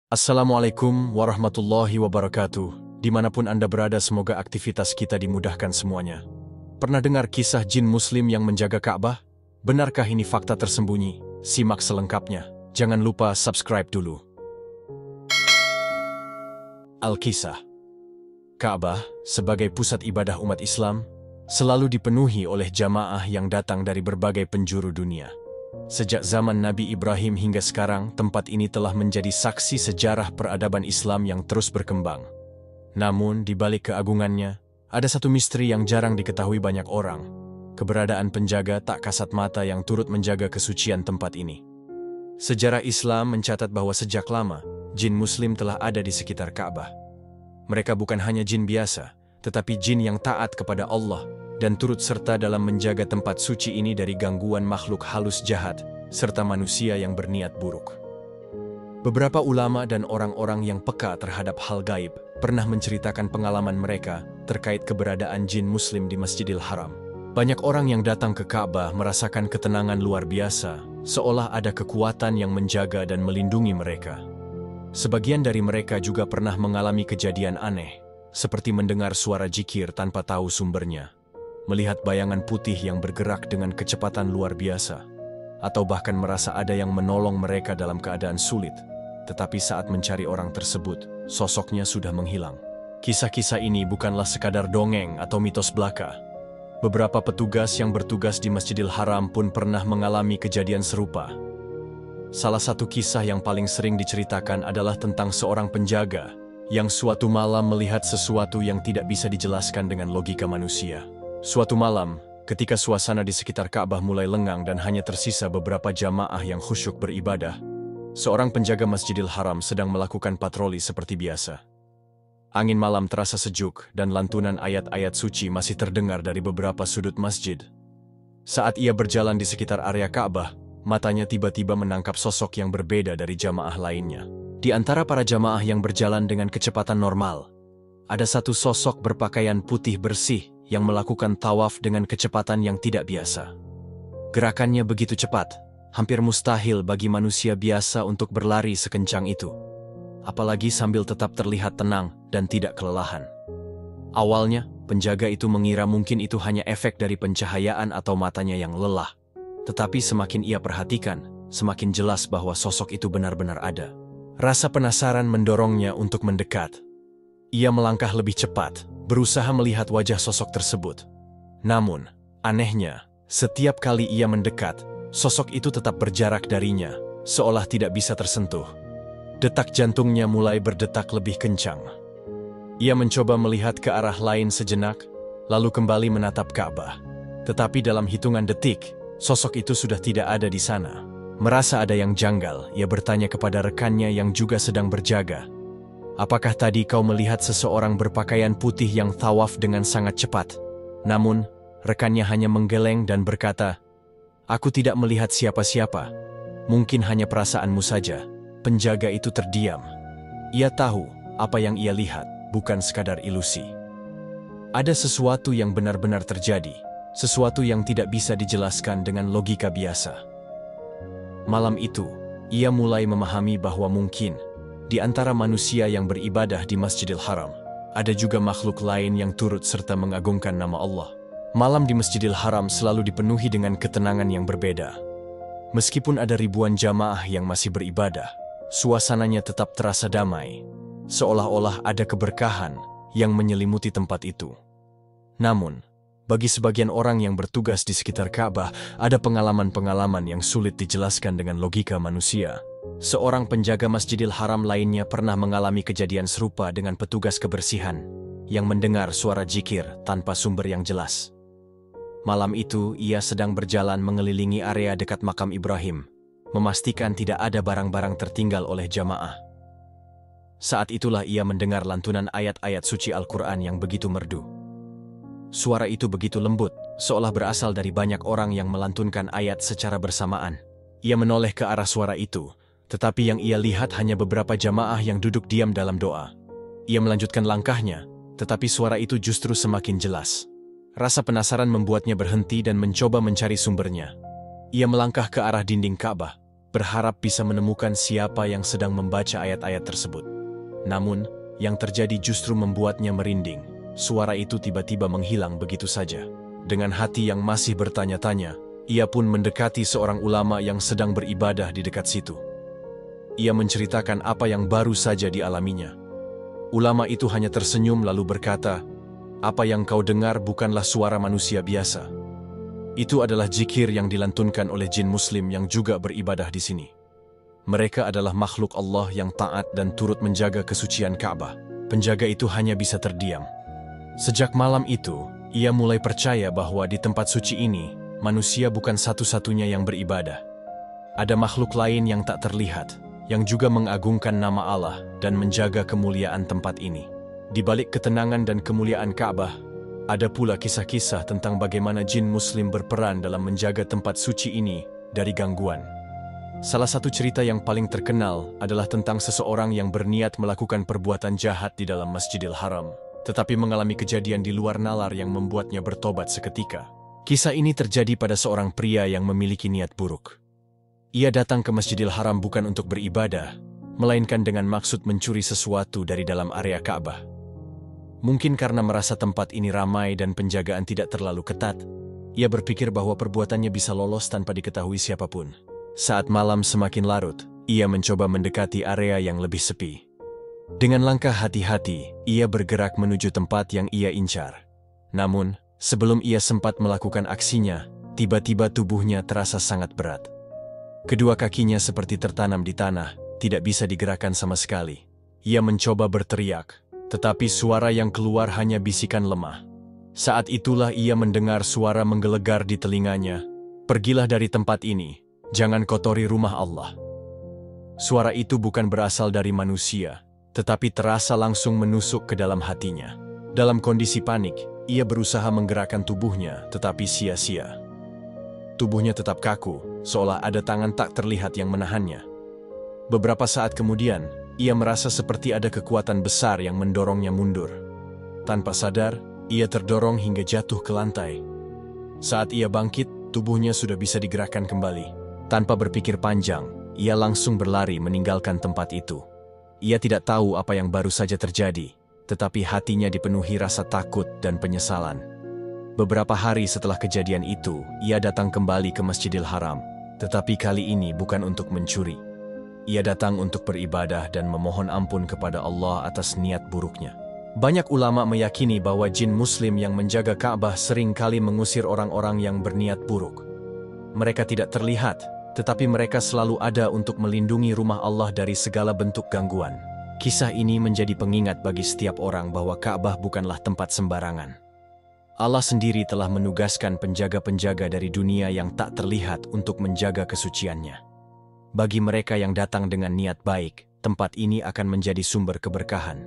Assalamualaikum warahmatullahi wabarakatuh. Dimanapun Anda berada, semoga aktivitas kita dimudahkan semuanya. Pernah dengar kisah jin muslim yang menjaga Ka'bah? Benarkah ini fakta tersembunyi? Simak selengkapnya. Jangan lupa subscribe dulu. Al-Kisah. Ka'bah, sebagai pusat ibadah umat Islam, selalu dipenuhi oleh jamaah yang datang dari berbagai penjuru dunia. Sejak zaman Nabi Ibrahim hingga sekarang, tempat ini telah menjadi saksi sejarah peradaban Islam yang terus berkembang. Namun, di balik keagungannya, ada satu misteri yang jarang diketahui banyak orang. Keberadaan penjaga tak kasat mata yang turut menjaga kesucian tempat ini. Sejarah Islam mencatat bahwa sejak lama, jin muslim telah ada di sekitar Ka'bah. Mereka bukan hanya jin biasa, tetapi jin yang taat kepada Allah dan turut serta dalam menjaga tempat suci ini dari gangguan makhluk halus jahat, serta manusia yang berniat buruk. Beberapa ulama dan orang-orang yang peka terhadap hal gaib pernah menceritakan pengalaman mereka terkait keberadaan jin muslim di Masjidil Haram. Banyak orang yang datang ke Ka'bah merasakan ketenangan luar biasa, seolah ada kekuatan yang menjaga dan melindungi mereka. Sebagian dari mereka juga pernah mengalami kejadian aneh, seperti mendengar suara zikir tanpa tahu sumbernya, melihat bayangan putih yang bergerak dengan kecepatan luar biasa, atau bahkan merasa ada yang menolong mereka dalam keadaan sulit, tetapi saat mencari orang tersebut, sosoknya sudah menghilang. Kisah-kisah ini bukanlah sekadar dongeng atau mitos belaka. Beberapa petugas yang bertugas di Masjidil Haram pun pernah mengalami kejadian serupa. Salah satu kisah yang paling sering diceritakan adalah tentang seorang penjaga yang suatu malam melihat sesuatu yang tidak bisa dijelaskan dengan logika manusia. Suatu malam, ketika suasana di sekitar Ka'bah mulai lengang dan hanya tersisa beberapa jamaah yang khusyuk beribadah, seorang penjaga Masjidil Haram sedang melakukan patroli seperti biasa. Angin malam terasa sejuk dan lantunan ayat-ayat suci masih terdengar dari beberapa sudut masjid. Saat ia berjalan di sekitar area Ka'bah, matanya tiba-tiba menangkap sosok yang berbeda dari jamaah lainnya. Di antara para jamaah yang berjalan dengan kecepatan normal, ada satu sosok berpakaian putih bersih yang melakukan tawaf dengan kecepatan yang tidak biasa. Gerakannya begitu cepat, hampir mustahil bagi manusia biasa untuk berlari sekencang itu, apalagi sambil tetap terlihat tenang dan tidak kelelahan. Awalnya, penjaga itu mengira mungkin itu hanya efek dari pencahayaan atau matanya yang lelah. Tetapi semakin ia perhatikan, semakin jelas bahwa sosok itu benar-benar ada. Rasa penasaran mendorongnya untuk mendekat. Ia melangkah lebih cepat, berusaha melihat wajah sosok tersebut. Namun, anehnya, setiap kali ia mendekat, sosok itu tetap berjarak darinya, seolah tidak bisa tersentuh. Detak jantungnya mulai berdetak lebih kencang. Ia mencoba melihat ke arah lain sejenak, lalu kembali menatap Ka'bah. Tetapi dalam hitungan detik, sosok itu sudah tidak ada di sana. Merasa ada yang janggal, ia bertanya kepada rekannya yang juga sedang berjaga. "Apakah tadi kau melihat seseorang berpakaian putih yang tawaf dengan sangat cepat?" Namun, rekannya hanya menggeleng dan berkata, "Aku tidak melihat siapa-siapa. Mungkin hanya perasaanmu saja." Penjaga itu terdiam. Ia tahu apa yang ia lihat bukan sekadar ilusi. Ada sesuatu yang benar-benar terjadi, sesuatu yang tidak bisa dijelaskan dengan logika biasa. Malam itu, ia mulai memahami bahwa mungkin di antara manusia yang beribadah di Masjidil Haram, ada juga makhluk lain yang turut serta mengagungkan nama Allah. Malam di Masjidil Haram selalu dipenuhi dengan ketenangan yang berbeda. Meskipun ada ribuan jamaah yang masih beribadah, suasananya tetap terasa damai, seolah-olah ada keberkahan yang menyelimuti tempat itu. Namun, bagi sebagian orang yang bertugas di sekitar Ka'bah, ada pengalaman-pengalaman yang sulit dijelaskan dengan logika manusia. Seorang penjaga Masjidil Haram lainnya pernah mengalami kejadian serupa dengan petugas kebersihan yang mendengar suara zikir tanpa sumber yang jelas. Malam itu, ia sedang berjalan mengelilingi area dekat makam Ibrahim, memastikan tidak ada barang-barang tertinggal oleh jamaah. Saat itulah ia mendengar lantunan ayat-ayat suci Al-Quran yang begitu merdu. Suara itu begitu lembut, seolah berasal dari banyak orang yang melantunkan ayat secara bersamaan. Ia menoleh ke arah suara itu, tetapi yang ia lihat hanya beberapa jamaah yang duduk diam dalam doa. Ia melanjutkan langkahnya, tetapi suara itu justru semakin jelas. Rasa penasaran membuatnya berhenti dan mencoba mencari sumbernya. Ia melangkah ke arah dinding Ka'bah. berharap bisa menemukan siapa yang sedang membaca ayat-ayat tersebut. Namun, yang terjadi justru membuatnya merinding. Suara itu tiba-tiba menghilang begitu saja. Dengan hati yang masih bertanya-tanya, ia pun mendekati seorang ulama yang sedang beribadah di dekat situ. Ia menceritakan apa yang baru saja dialaminya. Ulama itu hanya tersenyum lalu berkata, "Apa yang kau dengar bukanlah suara manusia biasa. Itu adalah zikir yang dilantunkan oleh jin muslim yang juga beribadah di sini. Mereka adalah makhluk Allah yang taat dan turut menjaga kesucian Ka'bah. Penjaga itu hanya bisa terdiam." Sejak malam itu, ia mulai percaya bahwa di tempat suci ini, manusia bukan satu-satunya yang beribadah. Ada makhluk lain yang tak terlihat, yang juga mengagungkan nama Allah dan menjaga kemuliaan tempat ini. Di balik ketenangan dan kemuliaan Ka'bah, ada pula kisah-kisah tentang bagaimana jin muslim berperan dalam menjaga tempat suci ini dari gangguan. Salah satu cerita yang paling terkenal adalah tentang seseorang yang berniat melakukan perbuatan jahat di dalam Masjidil Haram, tetapi mengalami kejadian di luar nalar yang membuatnya bertobat seketika. Kisah ini terjadi pada seorang pria yang memiliki niat buruk. Ia datang ke Masjidil Haram bukan untuk beribadah, melainkan dengan maksud mencuri sesuatu dari dalam area Ka'bah. Mungkin karena merasa tempat ini ramai dan penjagaan tidak terlalu ketat, ia berpikir bahwa perbuatannya bisa lolos tanpa diketahui siapapun. Saat malam semakin larut, ia mencoba mendekati area yang lebih sepi. Dengan langkah hati-hati, ia bergerak menuju tempat yang ia incar. Namun, sebelum ia sempat melakukan aksinya, tiba-tiba tubuhnya terasa sangat berat. Kedua kakinya seperti tertanam di tanah, tidak bisa digerakkan sama sekali. Ia mencoba berteriak, tetapi suara yang keluar hanya bisikan lemah. Saat itulah ia mendengar suara menggelegar di telinganya, "Pergilah dari tempat ini, jangan kotori rumah Allah." Suara itu bukan berasal dari manusia, tetapi terasa langsung menusuk ke dalam hatinya. Dalam kondisi panik, ia berusaha menggerakkan tubuhnya, tetapi sia-sia. Tubuhnya tetap kaku, seolah ada tangan tak terlihat yang menahannya. Beberapa saat kemudian, ia merasa seperti ada kekuatan besar yang mendorongnya mundur. Tanpa sadar, ia terdorong hingga jatuh ke lantai. Saat ia bangkit, tubuhnya sudah bisa digerakkan kembali. Tanpa berpikir panjang, ia langsung berlari meninggalkan tempat itu. Ia tidak tahu apa yang baru saja terjadi, tetapi hatinya dipenuhi rasa takut dan penyesalan. Beberapa hari setelah kejadian itu, ia datang kembali ke Masjidil Haram, tetapi kali ini bukan untuk mencuri. Ia datang untuk beribadah dan memohon ampun kepada Allah atas niat buruknya. Banyak ulama meyakini bahwa jin muslim yang menjaga Ka'bah sering kali mengusir orang-orang yang berniat buruk. Mereka tidak terlihat, tetapi mereka selalu ada untuk melindungi rumah Allah dari segala bentuk gangguan. Kisah ini menjadi pengingat bagi setiap orang bahwa Ka'bah bukanlah tempat sembarangan. Allah sendiri telah menugaskan penjaga-penjaga dari dunia yang tak terlihat untuk menjaga kesuciannya. Bagi mereka yang datang dengan niat baik, tempat ini akan menjadi sumber keberkahan.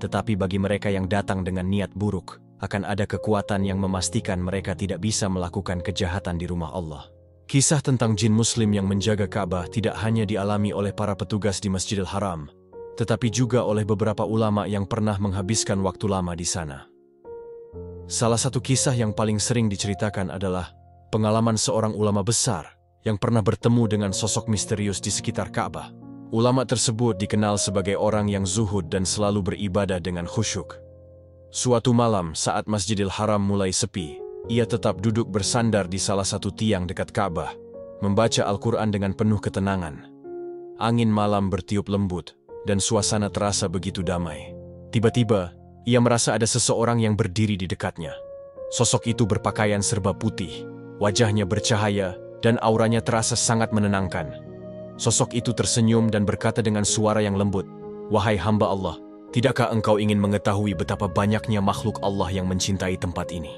Tetapi bagi mereka yang datang dengan niat buruk, akan ada kekuatan yang memastikan mereka tidak bisa melakukan kejahatan di rumah Allah. Kisah tentang jin muslim yang menjaga Ka'bah tidak hanya dialami oleh para petugas di Masjidil Haram, tetapi juga oleh beberapa ulama yang pernah menghabiskan waktu lama di sana. Salah satu kisah yang paling sering diceritakan adalah pengalaman seorang ulama besar yang pernah bertemu dengan sosok misterius di sekitar Ka'bah. Ulama tersebut dikenal sebagai orang yang zuhud dan selalu beribadah dengan khusyuk. Suatu malam saat Masjidil Haram mulai sepi, ia tetap duduk bersandar di salah satu tiang dekat Ka'bah, membaca Al-Quran dengan penuh ketenangan. Angin malam bertiup lembut, dan suasana terasa begitu damai. Tiba-tiba, ia merasa ada seseorang yang berdiri di dekatnya. Sosok itu berpakaian serba putih, wajahnya bercahaya, dan auranya terasa sangat menenangkan. Sosok itu tersenyum dan berkata dengan suara yang lembut, "Wahai hamba Allah, tidakkah engkau ingin mengetahui betapa banyaknya makhluk Allah yang mencintai tempat ini?"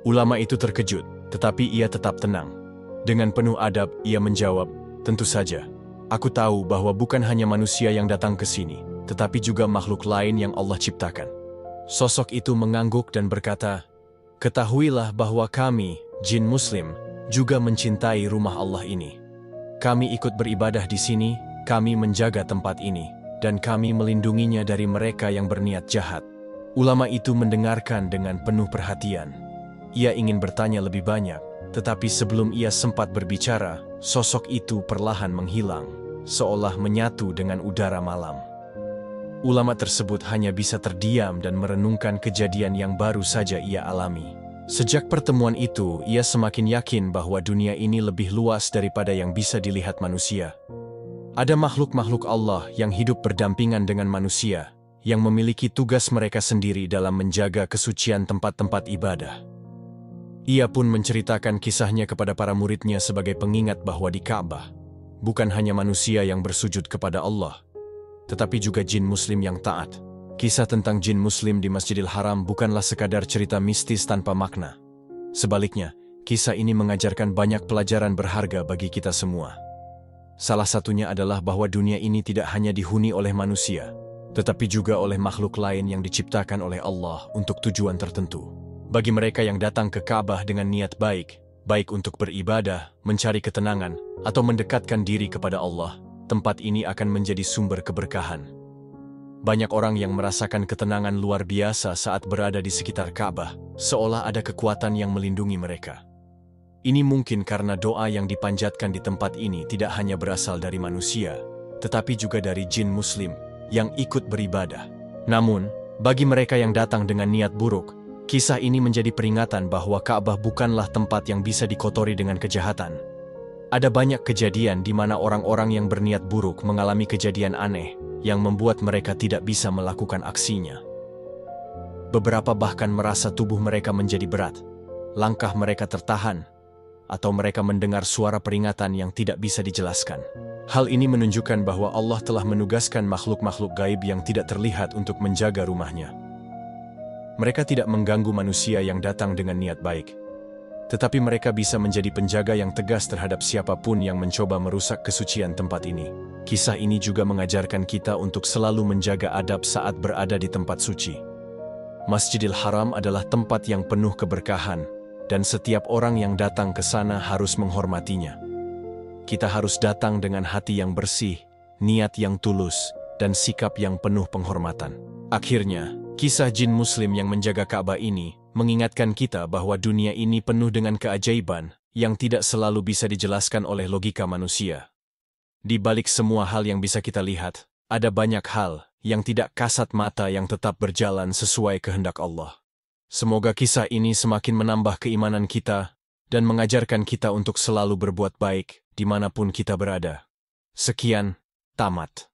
Ulama itu terkejut, tetapi ia tetap tenang. Dengan penuh adab, ia menjawab, "Tentu saja. Aku tahu bahwa bukan hanya manusia yang datang ke sini, tetapi juga makhluk lain yang Allah ciptakan." Sosok itu mengangguk dan berkata, "Ketahuilah bahwa kami, jin muslim, juga mencintai rumah Allah ini. Kami ikut beribadah di sini, kami menjaga tempat ini, dan kami melindunginya dari mereka yang berniat jahat." Ulama itu mendengarkan dengan penuh perhatian. Ia ingin bertanya lebih banyak, Tetapi sebelum ia sempat berbicara, sosok itu perlahan menghilang, seolah menyatu dengan udara malam. Ulama tersebut hanya bisa terdiam dan merenungkan kejadian yang baru saja ia alami. Sejak pertemuan itu, ia semakin yakin bahwa dunia ini lebih luas daripada yang bisa dilihat manusia. Ada makhluk-makhluk Allah yang hidup berdampingan dengan manusia, yang memiliki tugas mereka sendiri dalam menjaga kesucian tempat-tempat ibadah. Ia pun menceritakan kisahnya kepada para muridnya sebagai pengingat bahwa di Ka'bah, bukan hanya manusia yang bersujud kepada Allah, tetapi juga jin muslim yang taat. Kisah tentang jin muslim di Masjidil Haram bukanlah sekadar cerita mistis tanpa makna. Sebaliknya, kisah ini mengajarkan banyak pelajaran berharga bagi kita semua. Salah satunya adalah bahwa dunia ini tidak hanya dihuni oleh manusia, tetapi juga oleh makhluk lain yang diciptakan oleh Allah untuk tujuan tertentu. Bagi mereka yang datang ke Ka'bah dengan niat baik, baik untuk beribadah, mencari ketenangan, atau mendekatkan diri kepada Allah, tempat ini akan menjadi sumber keberkahan. Banyak orang yang merasakan ketenangan luar biasa saat berada di sekitar Ka'bah, seolah ada kekuatan yang melindungi mereka. Ini mungkin karena doa yang dipanjatkan di tempat ini tidak hanya berasal dari manusia, tetapi juga dari jin muslim yang ikut beribadah. Namun, bagi mereka yang datang dengan niat buruk, kisah ini menjadi peringatan bahwa Ka'bah bukanlah tempat yang bisa dikotori dengan kejahatan. Ada banyak kejadian di mana orang-orang yang berniat buruk mengalami kejadian aneh yang membuat mereka tidak bisa melakukan aksinya. Beberapa bahkan merasa tubuh mereka menjadi berat, langkah mereka tertahan, atau mereka mendengar suara peringatan yang tidak bisa dijelaskan. Hal ini menunjukkan bahwa Allah telah menugaskan makhluk-makhluk gaib yang tidak terlihat untuk menjaga rumahnya. Mereka tidak mengganggu manusia yang datang dengan niat baik, tetapi mereka bisa menjadi penjaga yang tegas terhadap siapapun yang mencoba merusak kesucian tempat ini. Kisah ini juga mengajarkan kita untuk selalu menjaga adab saat berada di tempat suci. Masjidil Haram adalah tempat yang penuh keberkahan, dan setiap orang yang datang ke sana harus menghormatinya. Kita harus datang dengan hati yang bersih, niat yang tulus, dan sikap yang penuh penghormatan. Akhirnya, kisah jin muslim yang menjaga Ka'bah ini mengingatkan kita bahwa dunia ini penuh dengan keajaiban yang tidak selalu bisa dijelaskan oleh logika manusia. Di balik semua hal yang bisa kita lihat, ada banyak hal yang tidak kasat mata yang tetap berjalan sesuai kehendak Allah. Semoga kisah ini semakin menambah keimanan kita dan mengajarkan kita untuk selalu berbuat baik dimanapun kita berada. Sekian, tamat.